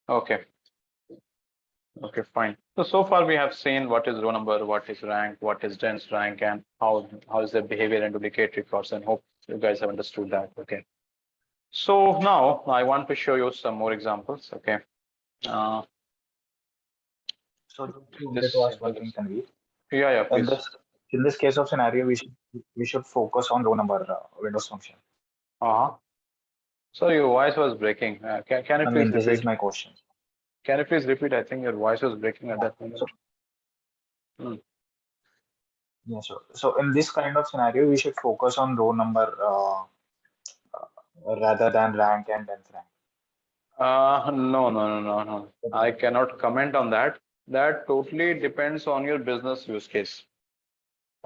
Okay. Okay, fine. So far we have seen what is row number, what is rank, what is dense rank, and how is the behavior in duplicate records, and hope you guys have understood that. Okay. So now I want to show you some more examples. Okay. Uh, So just wanted to this ask one thing, Tanvi. yeah, In please. this case of scenario, we should focus on row number Windows function. Uh-huh. So your voice was breaking. Can you I please mean, this is repeat? my question. Can you please repeat? I think your voice was breaking at Yeah. that moment. So Hmm. yeah, so in this kind of scenario, we should focus on row number rather than rank and length rank. No. I cannot comment on that. That totally depends on your business use case.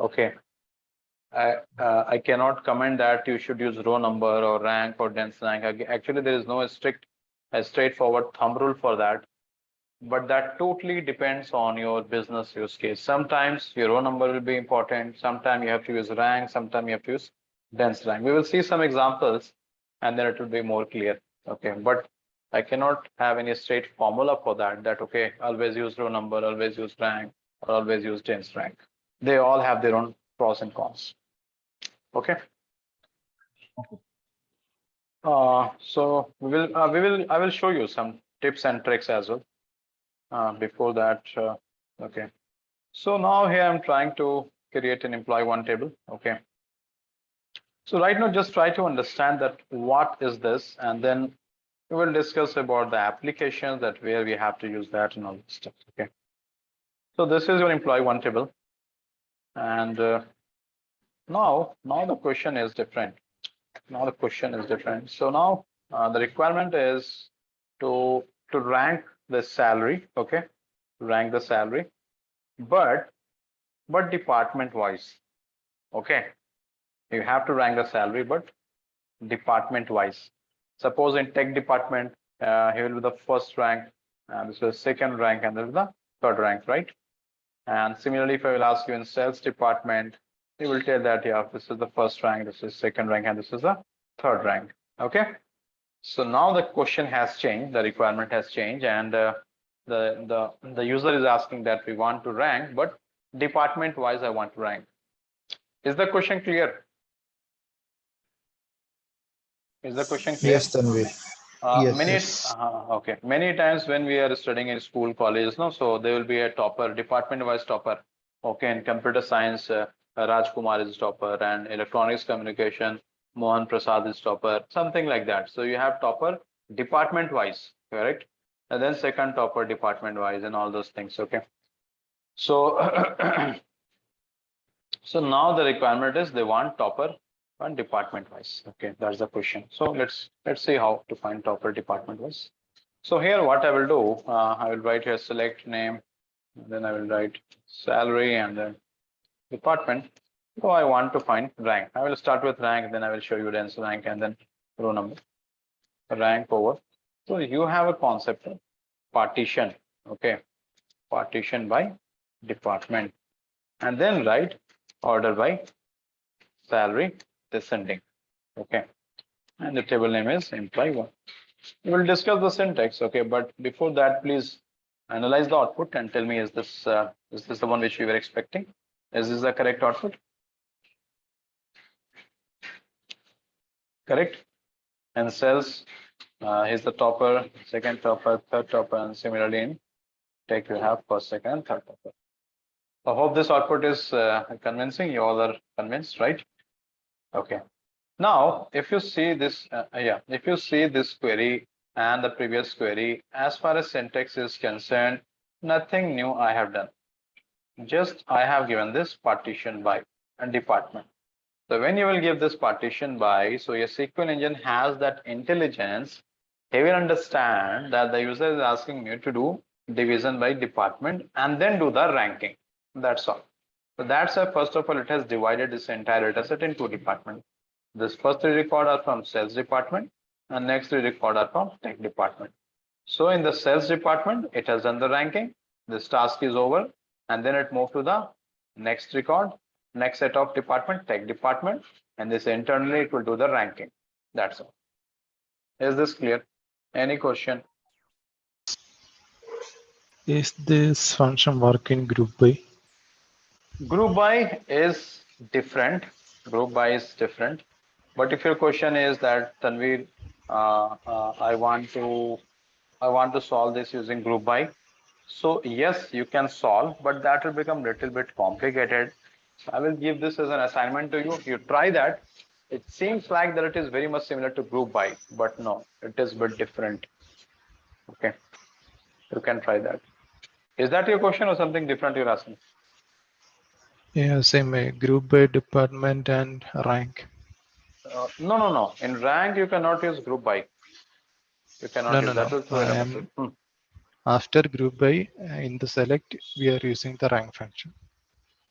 Okay. I cannot comment that you should use row number or rank or dense rank. Actually, there is no a straightforward thumb rule for that. But that totally depends on your business use case. Sometimes your row number will be important. Sometimes you have to use rank. Sometimes you have to use dense rank. We will see some examples, and then it will be more clear. Okay, but I cannot have any straight formula for that. That okay, always use row number, always use rank, or always use dense rank. They all have their own pros and cons. Okay. So I will show you some tips and tricks as well. Before that, okay. So now here I'm trying to create an employee one table. Okay. So right now, just try to understand that what is this, and then we will discuss about the applications that where we have to use that and all this stuff. Okay. So this is your employee one table, and now the question is different. Now the question is different. So now the requirement is to rank the salary. Okay, rank the salary, but department wise. Okay, you have to rank the salary, but department wise. Suppose in tech department, he will be the first rank, and this is second rank, and this is the third rank, right? And similarly, if I will ask you in sales department, you will tell that yeah, this is the first rank, this is second rank, and this is the third rank. Okay. So now the question has changed, the requirement has changed, and the user is asking that we want to rank, but department wise, I want to rank. Is the question clear? Is the question clear? Yes, Tanvi. Yes, yes. Okay. Many times when we are studying in school, college, no, so there will be a topper, department-wise topper. Okay, in computer science, Raj Kumar is topper, and electronics communication, Mohan Prasad is topper, something like that. So you have topper department-wise, correct? And then second topper department-wise, and all those things. Okay. So so now the requirement is they want topper and department wise. Okay, that's the question. So let's see how to find topper department wise. So here what I will do, I will write here select name, and then I will write salary and then department. So I want to find rank. I will start with rank, then I will show you dense rank and then row number. Rank over. So you have a concept of partition. Okay, partition by department, and then write order by salary descending. Okay, and the table name is employee one. We will discuss the syntax. Okay, but before that, please analyze the output and tell me is this the one which we were expecting? Is this the correct output? Correct. And cells, here's the topper, second topper, third topper, and similarly in tech you have first, second, and third topper. I hope this output is convincing. You all are convinced, right? Okay. Now, if you see this, if you see this query and the previous query, as far as syntax is concerned, nothing new I have done. Just I have given this partition by and department. So when you will give this partition by, so your SQL engine has that intelligence. He will understand that the user is asking you to do division by department and then do the ranking. That's all. So that's why first of all, it has divided this entire dataset into departments. This first three record are from sales department and next three record are from tech department. So in the sales department, it has done the ranking. This task is over, and then it moved to the next record, next set of department, tech department, and this internally it will do the ranking. That's all. Is this clear? Any question? Is this function work in group by? Group by is different. Group by is different. But if your question is that Tanvir, I want to solve this using group by. So yes, you can solve, but that will become a little bit complicated. I will give this as an assignment to you. You try that. It seems like that it is very much similar to group by, but no, it is a bit different. Okay, you can try that. Is that your question or something different you're asking? Yeah, same way. Group by department and rank. No. In rank, you cannot use group by. You cannot use that. No. Will throw I an error. am after group by in the select we are using the rank function.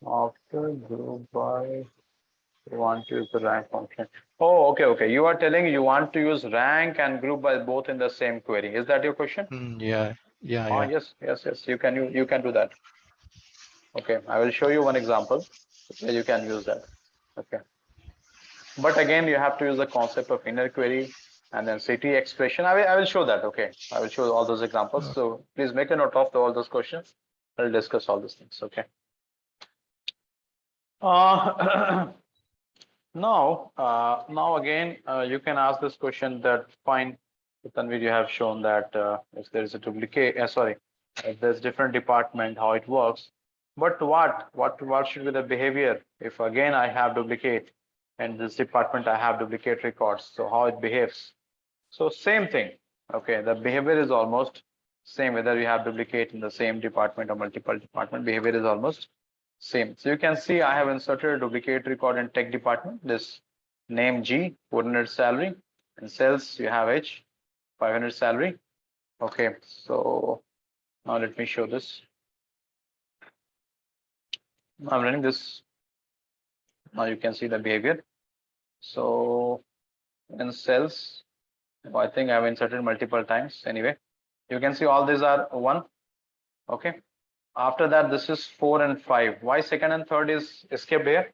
After group by, you want to use the rank function. Oh, okay. You are telling you want to use rank and group by both in the same query. Is that your question? Yeah. Yes. You can do that. Okay, I will show you one example where you can use that. Okay, but again, you have to use the concept of inner query and then city expression. I will show that. Okay, I will show all those examples. So please make a note of all those questions. I'll discuss all those things. Okay. Now again, you can ask this question that fine, Tanvir, you have shown that if there is a duplicate, sorry, if there's different department, how it works. But what should be the behavior if again I have duplicate and this department I have duplicate records? So how it behaves? So same thing. Okay, the behavior is almost same whether you have duplicate in the same department or multiple department. Behavior is almost same. So you can see I have inserted a duplicate record in tech department. This name G, 400 salary, and sales you have H, 500 salary. Okay, so now let me show this. I'm running this. Now you can see the behavior. So in cells, I think I've inserted multiple times. Anyway, you can see all these are 1. Okay. After that, this is 4 and 5. Why second and third is escaped here?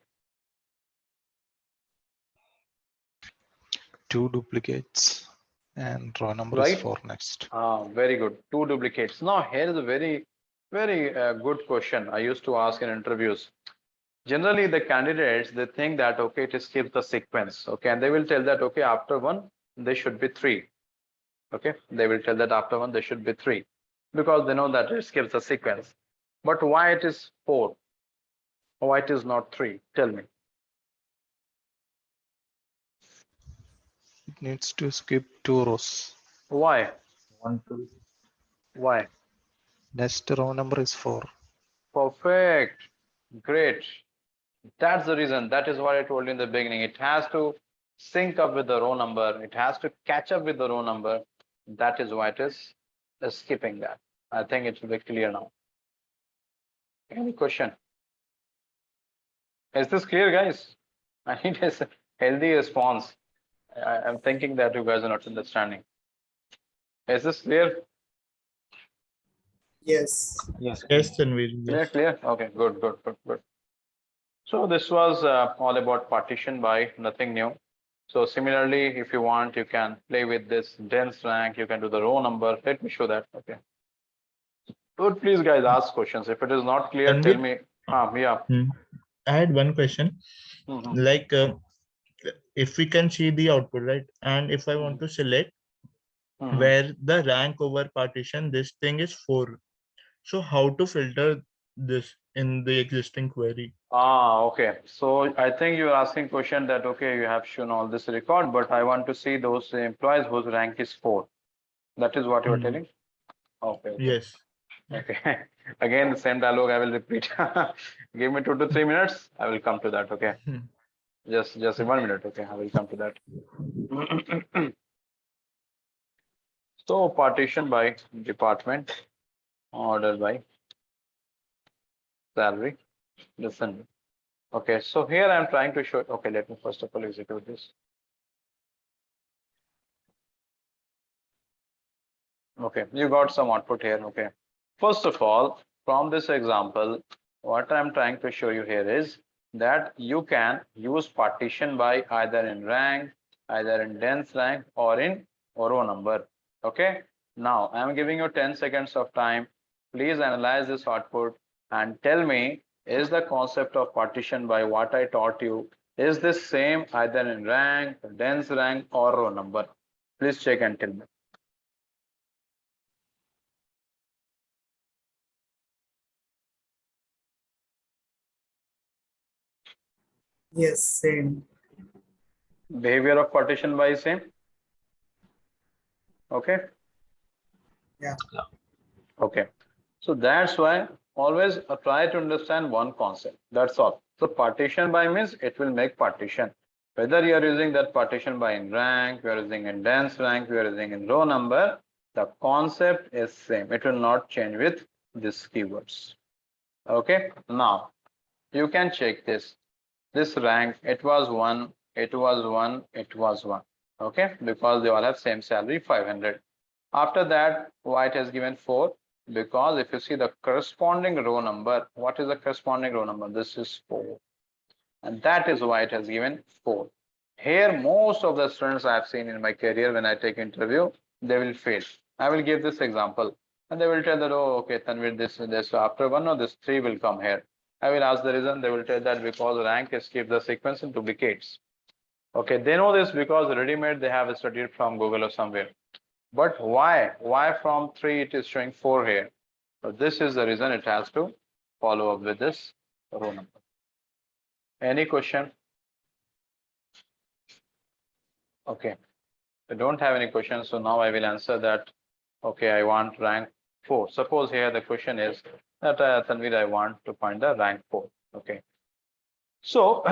2 duplicates and row number is Right. 4 next. Very good. 2 duplicates. Now here is a very good question I used to ask in interviews. Generally, the candidates, they think that, okay, it skips the sequence. Okay, and they will tell that, okay, after 1, there should be 3. Okay, they will tell that after 1, there should be 3 because they know that it skips the sequence. But why it is 4? Why it is not 3? Tell me. It needs to skip 2 rows. Why? 1, 2. Why? Next row number is 4. Perfect. Great. That's the reason. That is what I told you in the beginning. It has to sync up with the row number. It has to catch up with the row number. That is why it is skipping that. I think it will be clear now. Any question? Is this clear, guys? I need a healthy response. I'm thinking that you guys are not understanding. Is this clear? Yes. Yes. Clear. Okay, good. So this was all about partition by, nothing new. So similarly, if you want, you can play with this dense rank. You can do the row number. Let me show that. Okay. Good. Please, guys, ask questions. If it is not clear, tell me. Yeah. I had one question. Mhm. Like, if we can see the output, right? And if I want to select Mhm. where the rank over partition, this thing is 4. So how to filter this in the existing query? Okay. So I think you're asking question that, okay, you have shown all this record, but I want to see those employees whose rank is 4. That is what you're telling? Okay. Yes. Okay. Again, the same dialogue I will repeat. Give me 2 to 3 minutes. I will come to that. Okay. Just 1 minute. Okay. I will come to that. So partition by department, order by salary. Listen. Okay. So here I'm trying to show. Okay. Let me first of all execute this. Okay. You got some output here. Okay. First of all, from this example, what I'm trying to show you here is that you can use partition by either in rank, either in dense rank, or in row number. Okay. Now I'm giving you 10 seconds of time. please analyze this output and tell me, is the concept of partition by what I taught you, is this same either in rank, dense rank, or row number? Please check and tell me. Yes, same. Behavior of partition by same. Okay. Yeah. Okay. So that's why always try to understand one concept. That's all. So partition by means it will make partition. Whether you are using that partition by in rank, you are using in dense rank, you are using in row number, the concept is same. It will not change with these keywords. Okay. Now you can check this. This rank, it was 1, it was 1, it was 1. Okay, because they all have same salary 500. After that, why it has given 4? Because if you see the corresponding row number, what is the corresponding row number? This is 4. And that is why it has given 4. Here, most of the students I have seen in my career when I take interview, they will fail. I will give this example. And they will tell that, oh, okay, Tanvir, this after 1 or this 3 will come here. I will ask the reason. They will tell that because rank is keep the sequence in duplicates. Okay, they know this because ready-made they have studied from Google or somewhere. But why? Why from 3 it is showing 4 here? So this is the reason it has to follow up with this row number. Any question? Okay, I don't have any questions. So now I will answer that. Okay, I want rank 4. Suppose here the question is that Tanvir, I want to find the rank 4. Okay. So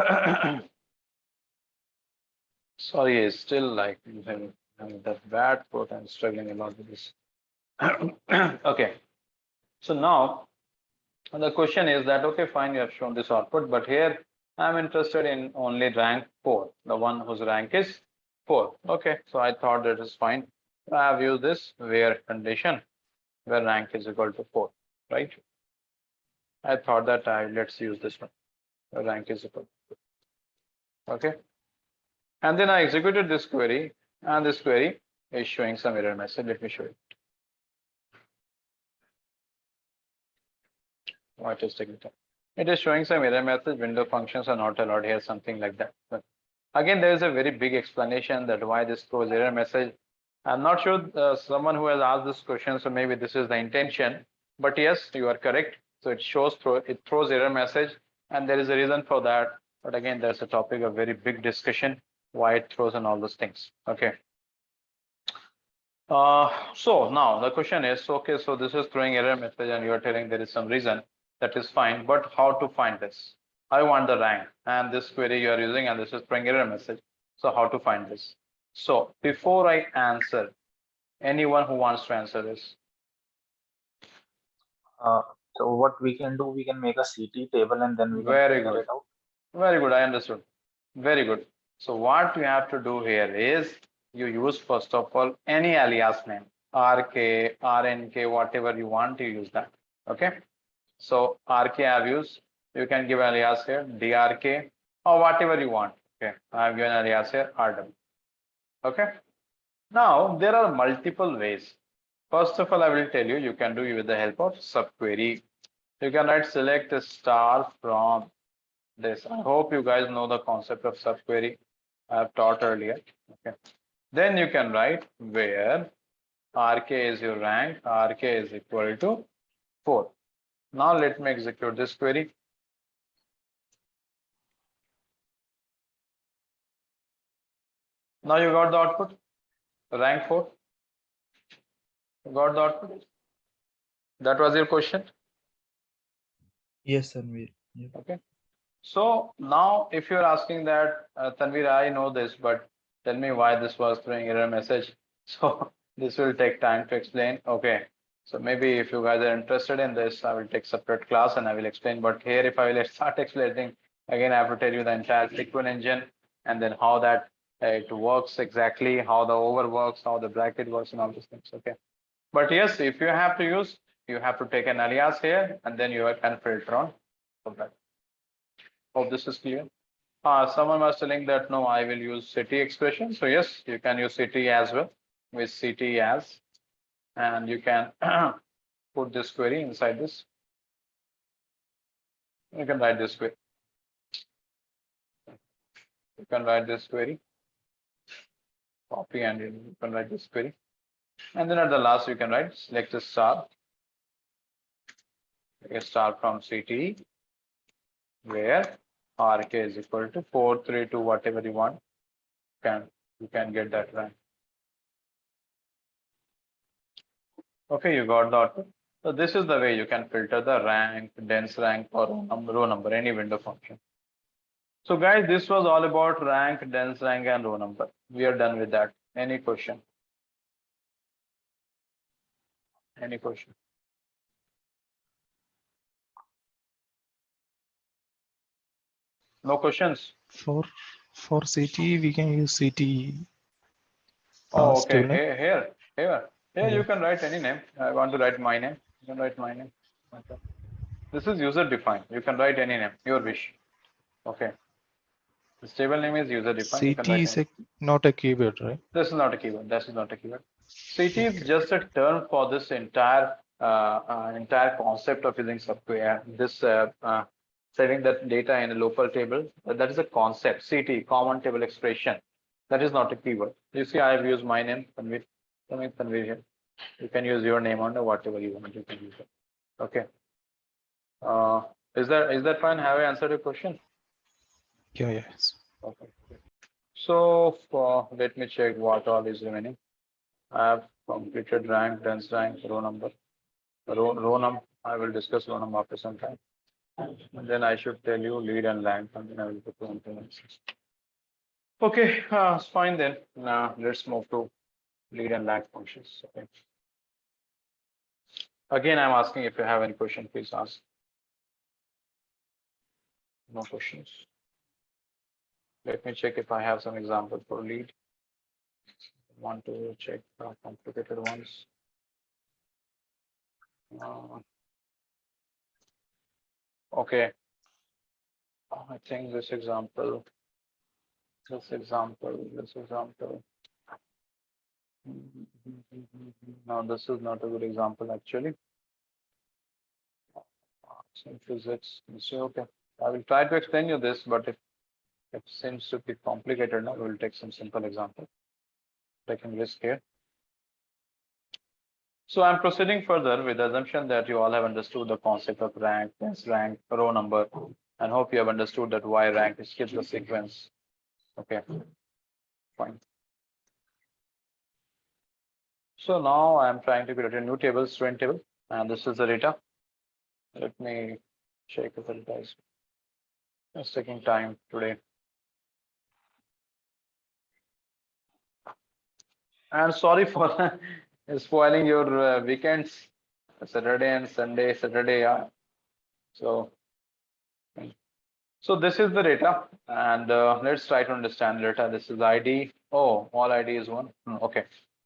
sorry, it's still like having that bad throat. I'm struggling a lot with this. Okay. So now the question is that, okay, fine, you have shown this output, but here I'm interested in only rank 4, the one whose rank is 4. Okay, so I thought that is fine. I have used this where condition where rank is equal to 4, right? I thought that let's use this one, where rank is equal to 4. Okay. And then I executed this query, and this query is showing some error message. Let me show you. What is taking time? It is showing some error message. Window functions are not allowed here, something like that. But again, there is a very big explanation that why this throws error message. I'm not sure someone who has asked this question, so maybe this is the intention. But yes, you are correct. So it throws error message, and there is a reason for that. But again, there's a topic of very big discussion why it throws and all those things. Okay. So now the question is, okay, so this is throwing error message, and you are telling there is some reason. That is fine, but how to find this? I want the rank, and this query you are using, and this is throwing error message. So how to find this? So before I answer, anyone who wants to answer this? So what we can do, we can make a CT table and then we can Very figure good. it out. Very good, I understood. Very good. So what you have to do here is you use first of all any alias name, RK, RNK, whatever you want to use that. Okay. So RK I have used. You can give alias here DRK or whatever you want. Okay. I have given alias here RW. Okay. Now there are multiple ways. First of all, I will tell you, you can do it with the help of subquery. You can write select a star from this. I hope you guys know the concept of subquery. I have taught earlier. Okay. Then you can write where RK is your rank, RK is equal to 4. Now let me execute this query. Now you got the output, rank 4. You got the output. That was your question. Yes, Tanvir. Yeah. Okay. So now if you're asking that, Tanvir, I know this, but tell me why this was throwing error message. So this will take time to explain. Okay. So maybe if you guys are interested in this, I will take separate class and I will explain. But here, if I will start explaining, again, I have to tell you the entire SQL engine and then how that it works exactly, how the over works, how the bracket works and all these things. Okay. But yes, if you have to use, you have to take an alias here and then you can filter on from that. Hope this is clear. Someone was telling that no, I will use city expression. So yes, you can use city as well with city as, and you can put this query inside this. You can write this query. You can write this query. Copy and you can write this query. And then at the last, you can write select a star. A star from CTE, where RK is equal to 432, whatever you want. You can get that rank. Okay, you got the output. So this is the way you can filter the rank, dense rank, or row number, any window function. So guys, this was all about rank, dense rank, and row number. We are done with that. Any question? Any question? No questions? For CT, we can use CT. Oh, okay. Student. Here, Yeah. you can write any name. I want to write my name. You can write my name. Okay. This is user defined. You can write any name, your wish. Okay. The stable name is user defined. You can CT write is any. not a keyword, right? This is not a keyword. This is not a keyword. CT is just a term for this entire concept of using software. This saving that data in a local table. That is a concept. CT, common table expression. That is not a keyword. You see, I have used my name, Tanvir. Tanvir. You can use your name under whatever you want. You can use it. Okay. Is that fine? Have I answered your question? Yeah, yes. Okay. So let me check what all is remaining. I have completed rank, dense rank, row number. Row number, I will discuss row number after some time. And then I should tell you lead and lag, and then I will go to implementations. Okay, it's fine then. Now let's move to lead and lag functions. Okay. Again, I'm asking if you have any question, please ask. No questions. Let me check if I have some example for lead. Want to check complicated ones. Okay. I think this example. No, this is not a good example actually. Some physics. So, okay. I will try to explain you this, but if it seems to be complicated now, we will take some simple example. Taking risk here. So I'm proceeding further with the assumption that you all have understood the concept of rank, dense rank, row number, and hope you have understood that why rank skips the sequence. Okay, fine. So now I'm trying to create a new table, student table, and this is the data. Let me check if it does. It's taking time today. I'm sorry for spoiling your weekends, Saturday and Sunday, Saturday. Yeah. So this is the data, and let's try to understand data. This is ID. Oh, all ID is one. Okay.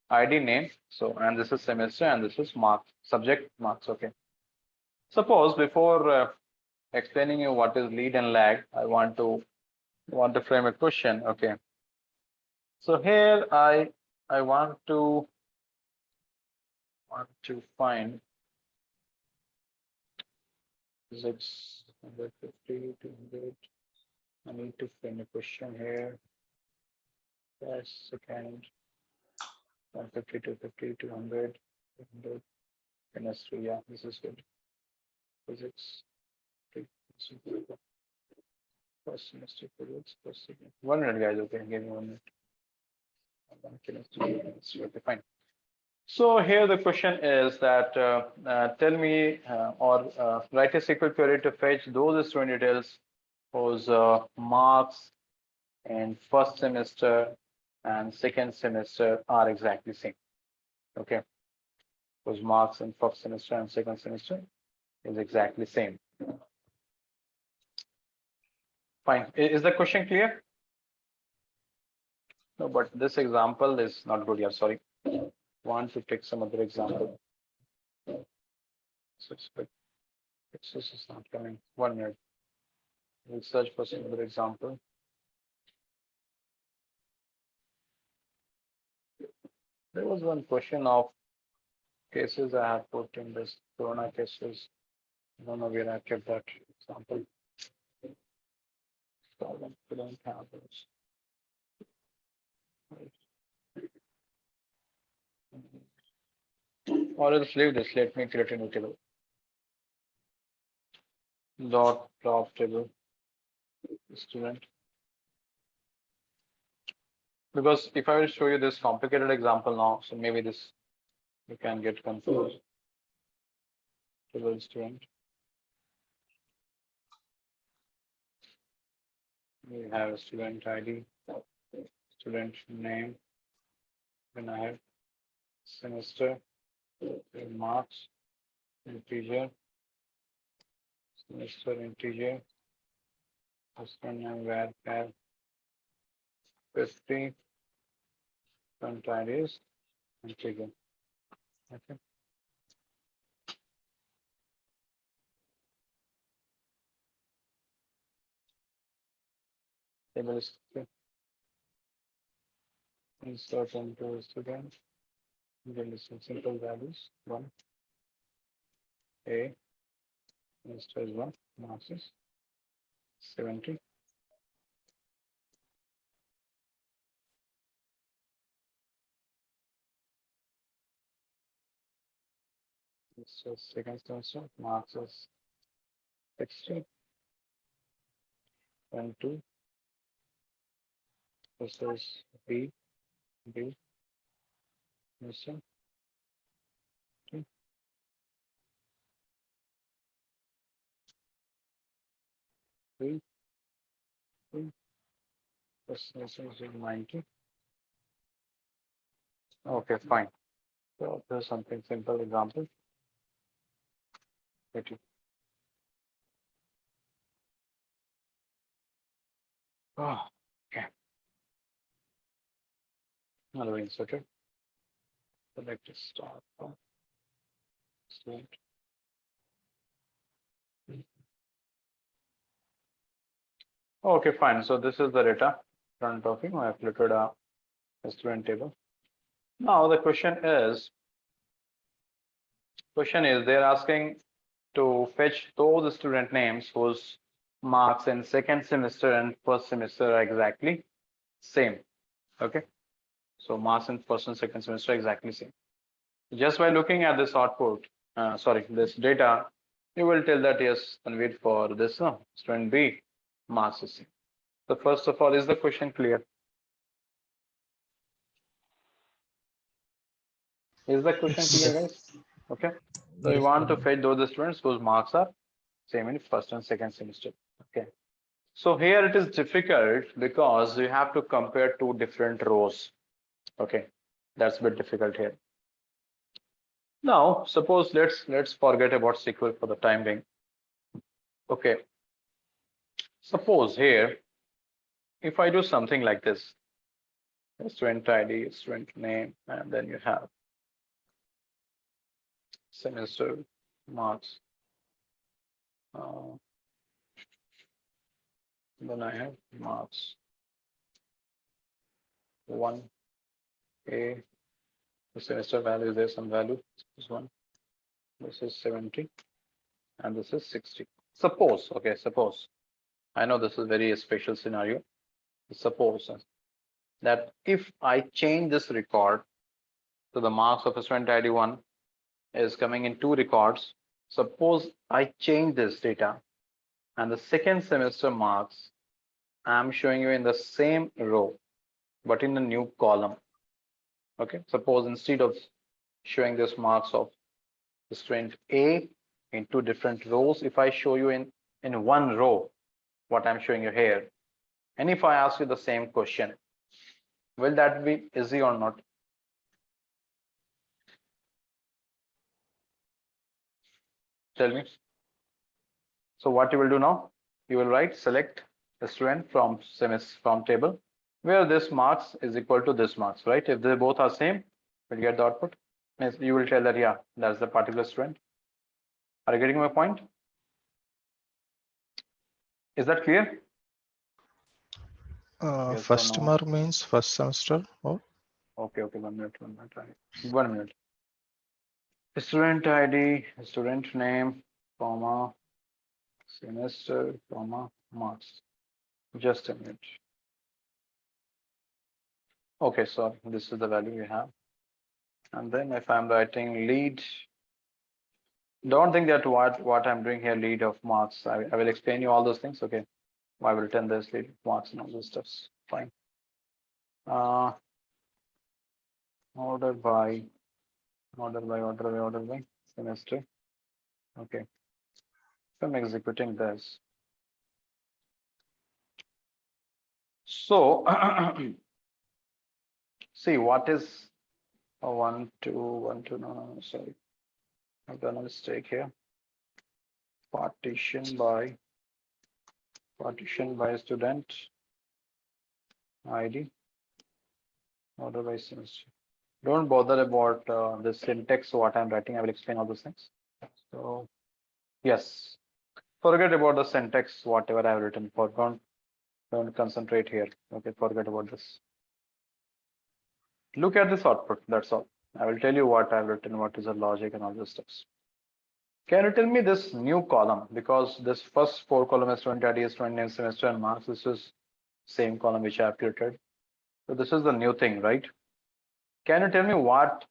ID name. So, and this is semester, and this is marks, subject marks. Okay. Suppose before explaining you what is lead and lag, I want to frame a question. Okay. So here I want to find physics 150, 200. I need to frame a question here. Yes, second. 150, 250, 200, 200. Chemistry, yeah, this is good. Physics. First semester physics, first second. 1 minute, guys. Okay, give me 1 minute. Chemistry, okay, fine. So here the question is that tell me or write a SQL query to fetch those student details whose marks in first semester and second semester are exactly same. Okay, whose marks in first semester and second semester is exactly same. Fine. Is the question clear? No, but this example is not good. Yeah, sorry. Want to take some other example. So this is not coming. 1 minute. We'll search for some other example. There was one question of cases I have put in this corona cases. I don't know where I kept that example. Problem, we don't have those. Or else leave this. Let me create a new table. Dot top table student. Because if I will show you this complicated example now, so maybe this you can get confused. Table student. We have a student ID, student name, then I have semester, marks, integer, semester integer, husband and where have 50, student IDs, integer. Okay. Table is insert into student. Then this is simple values 1 A semester is 1 marks is 70. This is second semester marks is 60 and 2. This is B semester 2. This semester is 90. Okay, fine. So there's something simple example. Let you. Oh, okay. Another inserted. Select start from student. Okay, fine. So this is the data in front of you. I have filtered a student table. Now the question is they're asking to fetch those student names whose marks in second semester and first semester are exactly same. Okay. So marks in first and second semester are exactly same. Just by looking at this output, this data, you will tell that yes, and wait for this student B marks is same. So first of all, is the question clear? Is the question clear, guys? Okay. So you want to fetch those students whose marks are same in first and second semester. Okay. So here it is difficult because you have to compare two different rows. Okay. That's a bit difficult here. Now, suppose let's forget about SQL for the time being. Okay. Suppose here, if I do something like this, student ID, student name, and then you have semester marks. Then I have marks 1 A. The semester value is there, some value. This is 1. This is 70, and this is 60. Suppose, okay, suppose. I know this is very special scenario. Suppose that if I change this record to the marks of a student ID 1 is coming in 2 records. Suppose I change this data and the second semester marks I'm showing you in the same row, but in a new column. Okay, suppose instead of showing this marks of the student A in 2 different rows, if I show you in one row, what I'm showing you here, and if I ask you the same question, will that be easy or not? Tell me. So what you will do now? You will write select the student from table where this marks is equal to this marks, right? If they both are same, we'll get the output. Means you will tell that yeah, that's the particular student. Are you getting my point? Is that clear? Yes or First no? mark means first semester. Oh, Okay, 1 minute. 1 minute. Student ID, student name, comma, semester, comma, marks. Just a minute. Okay, so this is the value we have. And then if I'm writing lead, don't think that what I'm doing here, lead of marks. I will explain you all those things. Okay. I will return this lead marks and all those stuffs. Fine. Order by semester. Okay. So I'm executing this. So see what is a 1, 2, 1, 2, no, sorry. I've done a mistake here. Partition by student ID, order by semester. Don't bother about the syntax, what I'm writing. I will explain all those things. So yes, forget about the syntax, whatever I've written. Don't concentrate here. Okay, forget about this. Look at this output. That's all. I will tell you what I've written, what is the logic and all those stuffs. Can you tell me this new column? Because this first 4 column is student ID, student name, semester, and marks. This is same column which I have created. So this is the new thing, right? Can you tell me what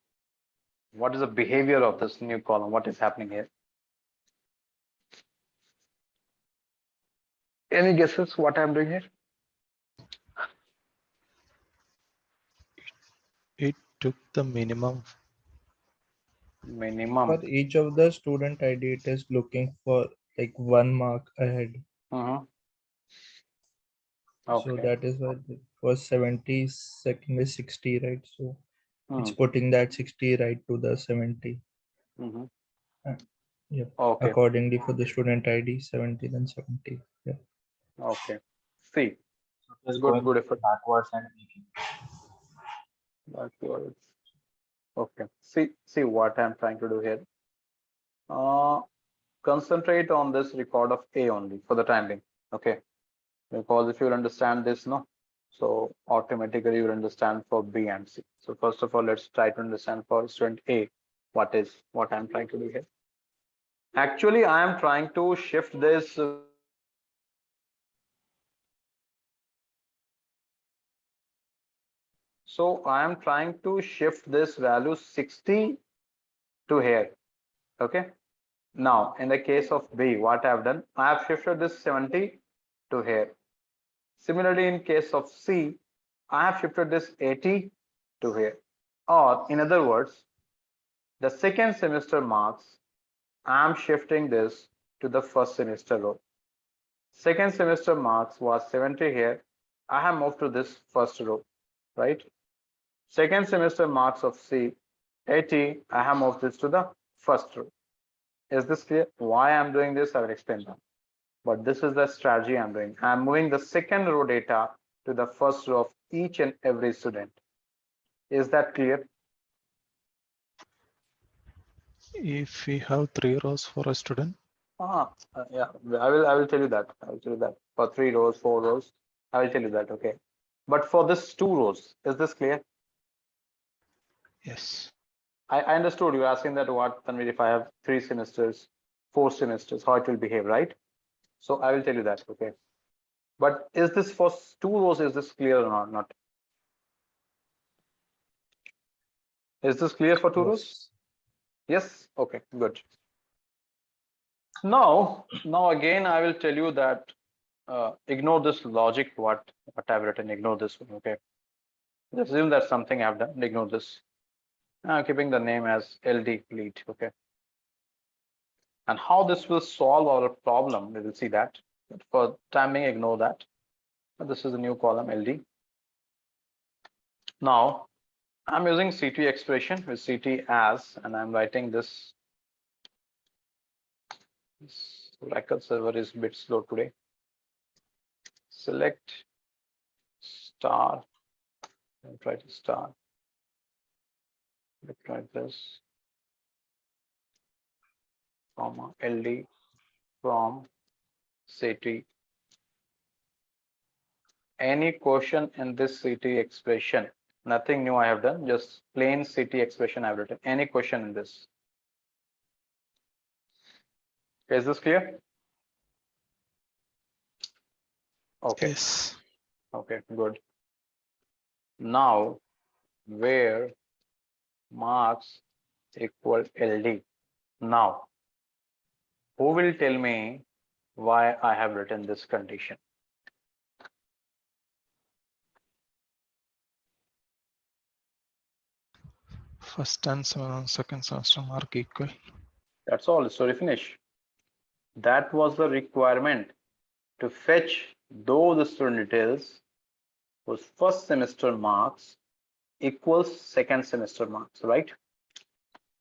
is the behavior of this new column? What is happening here? Any guesses what I'm doing here? It took the minimum. Minimum. For each of the student ID, it is looking for like 1 mark ahead. Okay. So that is why the first 70, second is 60, right? So it's Hmm. putting that 60 right to the 70. Mhm. Yep. Okay. Accordingly for the student ID, 70 then 70. Yeah. Okay. See, Just good going effort. backwards and making. Backwards. Okay. See what I'm trying to do here. Concentrate on this record of A only for the time being. Okay. Because if you understand this, no, so automatically you will understand for B and C. So first of all, let's try to understand for student A what I'm trying to do here. Actually, I am trying to shift this. So I am trying to shift this value 60 to here. Okay. Now, in the case of B, what I have done, I have shifted this 70 to here. Similarly, in case of C, I have shifted this 80 to here. Or in other words, the second semester marks, I am shifting this to the first semester row. Second semester marks was 70 here. I have moved to this first row, right? Second semester marks of C, 80, I have moved this to the first row. Is this clear? Why I'm doing this, I will explain that. But this is the strategy I'm doing. I'm moving the second row data to the first row of each and every student. Is that clear? If we have 3 rows for a student, Yeah, I will tell you that. I will tell you that for 3 rows, 4 rows. I will tell you that. Okay. But for this 2 rows, is this clear? yes. I understood you asking that what, Tanvir, if I have 3 semesters, 4 semesters, how it will behave, right? So I will tell you that. Okay. But is this for 2 rows? Is this clear or not? Is this clear for 2 rows? Yes. Okay. Good. Now again, I will tell you that ignore this logic. What I've written. Ignore this one. Okay. Just assume that's something I've done. Ignore this. I'm keeping the name as LD lead. Okay. And how this will solve our problem, we will see that. But for time being, ignore that. This is a new column LD. Now I'm using CT expression with CT as, and I'm writing this. This Oracle server is a bit slow today. Select star. I'll try to star. Look like this. Comma LD from CT. Any question in this CT expression? Nothing new I have done, just plain CT expression I've written. Any question in this? Is this clear? Okay. Yes. Okay, good. Now, where marks equal LD. Now, who will tell me why I have written this condition? First and second semester mark equal. That's all. Story finish. That was the requirement to fetch those student details whose first semester marks equals second semester marks, right?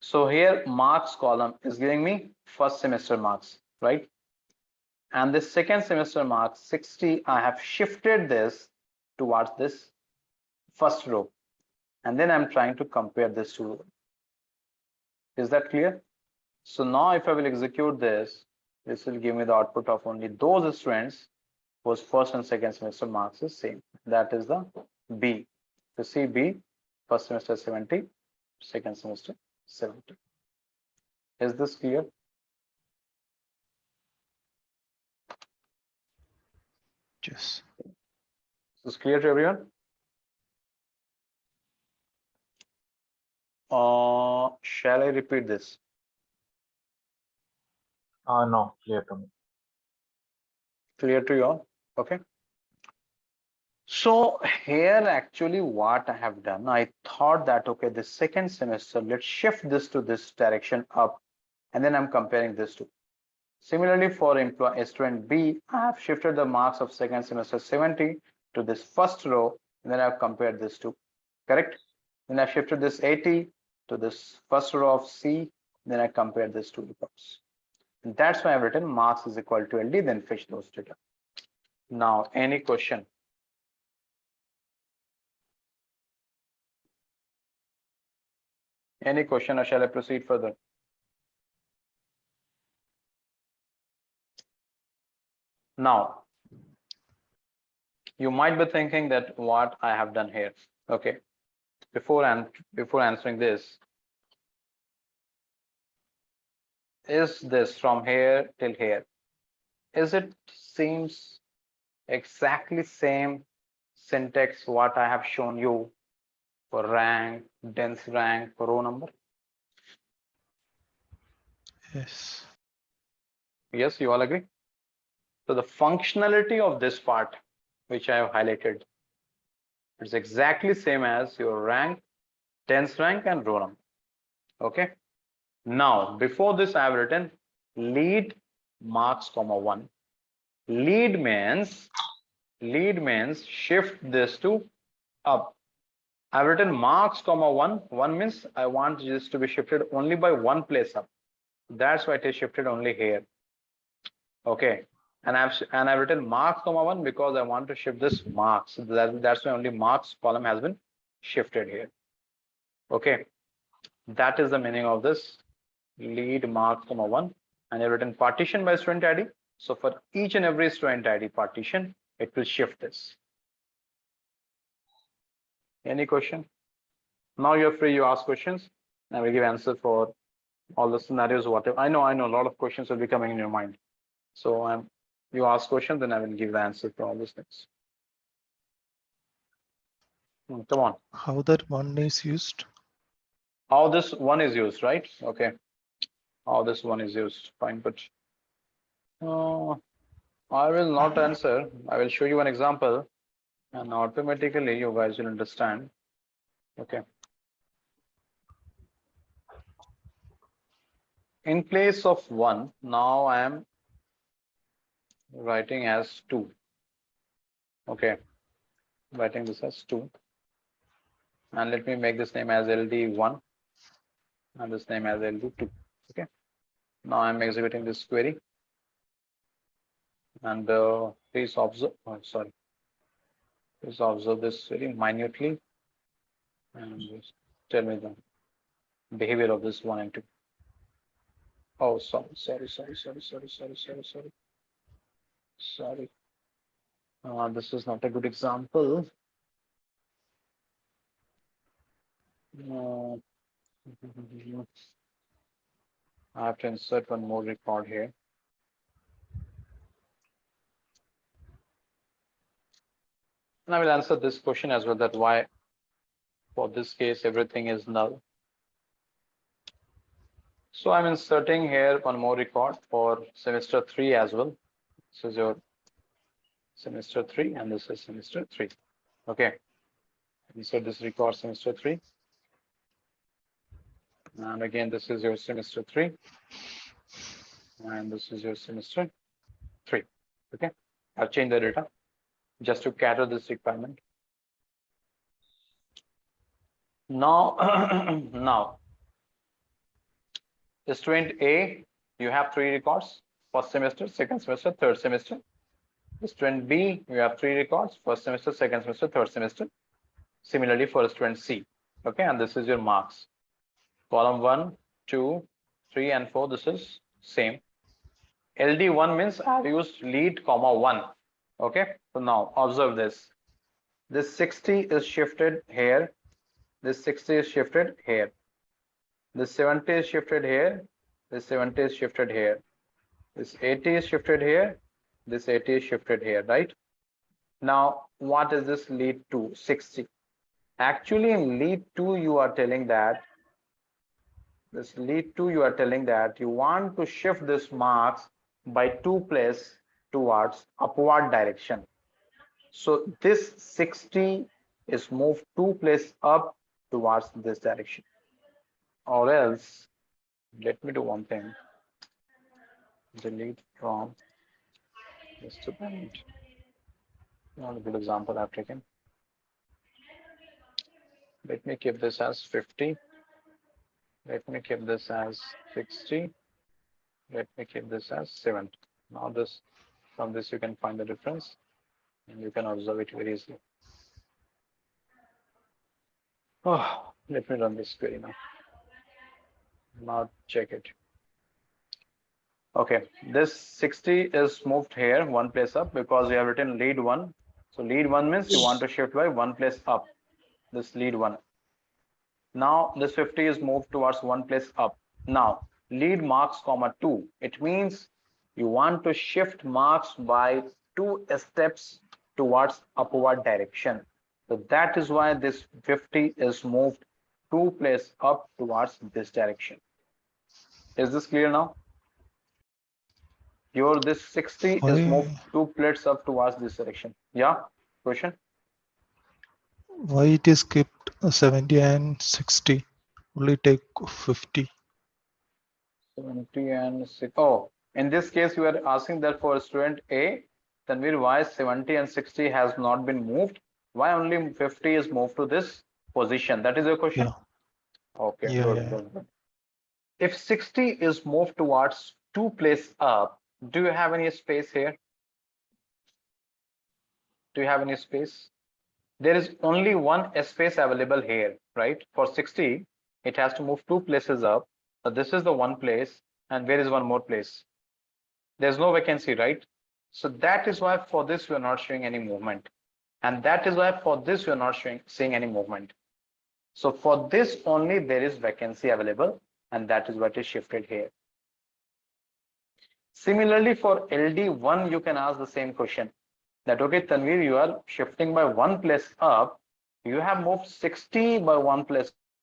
So here marks column is giving me first semester marks, right? And this second semester marks 60, I have shifted this towards this first row. And then I'm trying to compare this two rows. Is that clear? So now if I will execute this, this will give me the output of only those students whose first and second semester marks is same. That is the B. So see B, first semester 70, second semester 70. Is this clear? Yes. Is this clear to everyone? Shall I repeat this? No, clear to me. Clear to you all? Okay. So here actually what I have done, I thought that, okay, the second semester, let's shift this to this direction up, and then I'm comparing this to. Similarly, for student B, I have shifted the marks of second semester 70 to this first row, and then I've compared this to, correct? Then I've shifted this 80 to this first row of C, then I compared this to the rows. And that's why I've written marks is equal to LD, then fetch those data. Now, any question? Any question, or shall I proceed further? Now, you might be thinking that what I have done here. Okay, before answering this, is this from here till here? Is it seems exactly same syntax what I have shown you for rank, dense rank, for row number? Yes. Yes, you all agree? So the functionality of this part, which I have highlighted, it's exactly same as your rank, dense rank, and row number. Okay. Now, before this, I have written lead marks comma 1. Lead means shift this to up. I've written marks comma 1. 1 means I want this to be shifted only by one place up. That's why it is shifted only here. Okay. And I've written marks comma 1 because I want to shift this marks. That's why only marks column has been shifted here. Okay. That is the meaning of this lead marks comma 1. And I've written partition by student ID. So for each and every student ID partition, it will shift this. Any question? Now you're free, you ask questions. I will give answer for all the scenarios, whatever. I know a lot of questions will be coming in your mind. So you ask questions, then I will give the answer for all these things. Come on. How that one is used? How this one is used, right? Okay. How this one is used. Fine, but I will not answer. I will show you an example, and automatically you guys will understand. Okay. In place of 1, now I am writing as 2. Okay. Writing this as 2. And let me make this name as LD1 and this name as LD2. Okay. Now I'm executing this query. And please observe, please observe this very minutely and just tell me the behavior of this 1 and 2. Oh, sorry. This is not a good example. I have to insert one more record here. And I will answer this question as well, that why for this case everything is null. So I'm inserting here one more record for semester 3 as well. This is your semester 3 and this is semester 3. Okay. Insert this record semester 3. And again, this is your semester 3. And this is your semester 3. Okay. I've changed the data just to cater this requirement. Now, now, student A, you have 3 records, first semester, second semester, third semester. Student B, you have 3 records, first semester, second semester, third semester. Similarly for student C. Okay, and this is your marks. Column 1, 2, 3, and 4. This is same. LD1 means I've used lead comma 1. Okay, so now observe this. This 60 is shifted here. This 60 is shifted here. This 70 is shifted here. This 70 is shifted here. This 80 is shifted here. This 80 is shifted here, right? Now, what is this lead to? 60. Actually, in lead 2, you are telling that this lead 2, you are telling that you want to shift this marks by 2 places towards upward direction. So this 60 is moved 2 places up towards this direction. Or else, let me do one thing. Delete from the student. Not a good example I've taken. Let me keep this as 50. Let me keep this as 60. Let me keep this as 70. Now this, from this you can find the difference and you can observe it very easily. Oh, let me run this query now. Now check it. Okay, this 60 is moved here 1 place up because we have written lead 1. So lead 1 means you want to shift by 1 place up. This lead 1. Now this 50 is moved towards 1 place up. Now lead marks comma 2. It means you want to shift marks by 2 steps towards upward direction. So that is why this 50 is moved 2 place up towards this direction. Is this clear now? Your this 60 is moved 2 places up towards this direction. Yeah, question? Why it is kept 70 and 60? Only take 50. 70 and 6. Oh, in this case, you are asking that for student A, Tanvir, why 70 and 60 has not been moved? Why only 50 is moved to this position? That is your question? Yeah. Okay, Yeah, good, yeah. good. If 60 is moved towards 2 places up, do you have any space here? Do you have any space? There is only one space available here, right? For 60, it has to move 2 places up. So this is the one place, and where is one more place? There's no vacancy, right? So that is why for this we are not showing any movement, and that is why for this we are not seeing any movement. So for this only there is vacancy available, and that is what is shifted here. Similarly, for LD1, you can ask the same question. That okay, Tanvir, you are shifting by 1 place up. You have moved 60 by 1 place